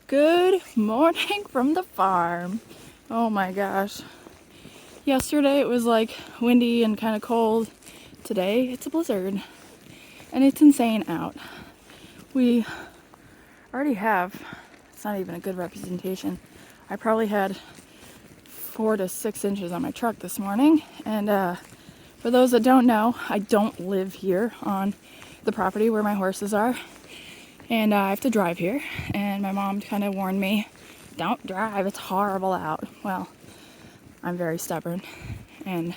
Good morning from the farm. Oh my gosh. Yesterday it was like windy and kind of cold. Today it's a blizzard and it's insane out. We already have, it's not even a good representation. I probably had 4 to 6 inches on my truck this morning. And for those that don't know, I don't live here on the property where my horses are. And I have to drive here, and my mom kind of warned me, don't drive, it's horrible out. Well, I'm very stubborn, and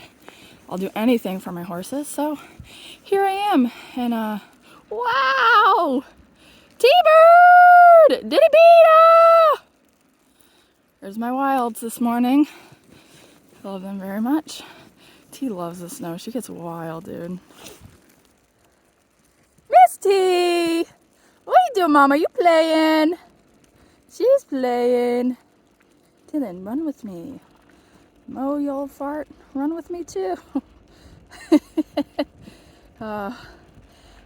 I'll do anything for my horses, so here I am. And, wow! T-Bird! Diddy-beeta! There's my wilds this morning. I love them very much. T loves the snow. She gets wild, dude. Misty! What are you doing, Mama? You playing? She's playing. Dylan, run with me. Mo, you old fart. Run with me, too.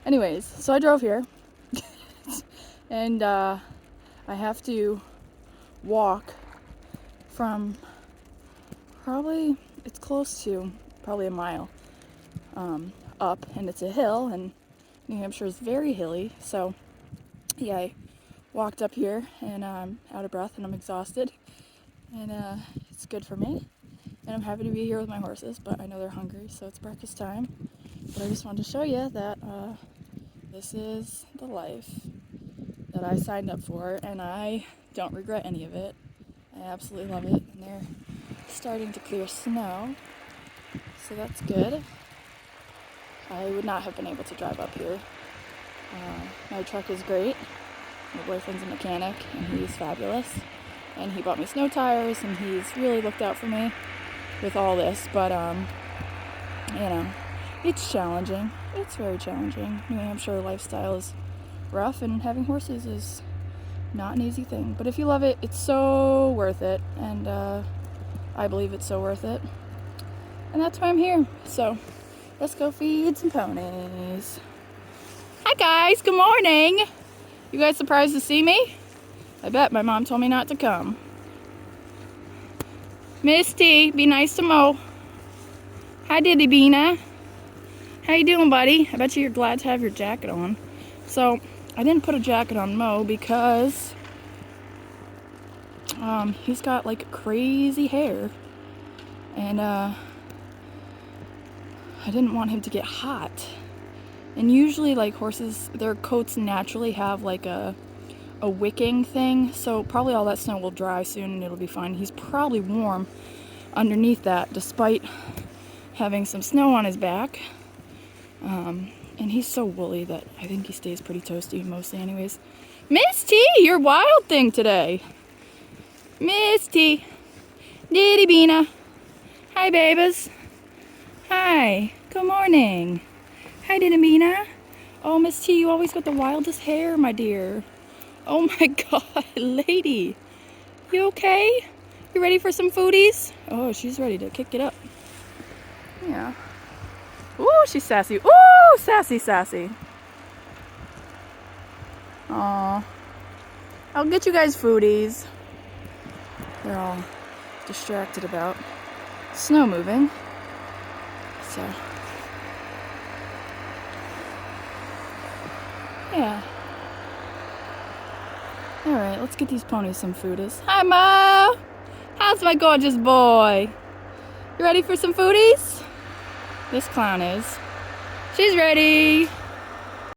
Anyways, so I drove here. And I have to walk from probably, it's close to probably a mile up. And it's a hill, and New Hampshire is very hilly, so yeah, I walked up here and I'm out of breath and I'm exhausted, and it's good for me, and I'm happy to be here with my horses, but I know they're hungry, so it's breakfast time. But I just wanted to show you that this is the life that I signed up for, and I don't regret any of it. I absolutely love it, and they're starting to clear snow, so that's good. I would not have been able to drive up here. My truck is great. My boyfriend's a mechanic, and he's fabulous. And he bought me snow tires, and he's really looked out for me with all this. But, you know, it's challenging. It's very challenging. New Hampshire lifestyle is rough, and having horses is not an easy thing. But if you love it, it's so worth it. And I believe it's so worth it. And that's why I'm here. So let's go feed some ponies. Hi guys, good morning. You guys surprised to see me? I bet my mom told me not to come. Misty, be nice to Mo. Hi Diddy-beeta. How you doing, buddy? I bet you're glad to have your jacket on. So, I didn't put a jacket on Mo because he's got like crazy hair. And I didn't want him to get hot. And usually, like, horses, their coats naturally have like a wicking thing, so probably all that snow will dry soon and it'll be fine. He's probably warm underneath that, despite having some snow on his back. And he's so woolly that I think he stays pretty toasty mostly anyways. Misty, your wild thing today. Misty. Diddy-beeta. Hi, babies. Hi. Good morning. Hi, Diddy-beeta. Oh, Miss T, you always got the wildest hair, my dear. Oh my God, lady. You okay? You ready for some foodies? Oh, she's ready to kick it up. Yeah. Ooh, she's sassy. Ooh, sassy, sassy. Aw. I'll get you guys foodies. They're all distracted about snow moving. So. Yeah. Alright, let's get these ponies some foodies. Hi, Mo! How's my gorgeous boy? You ready for some foodies? This clown is. She's ready!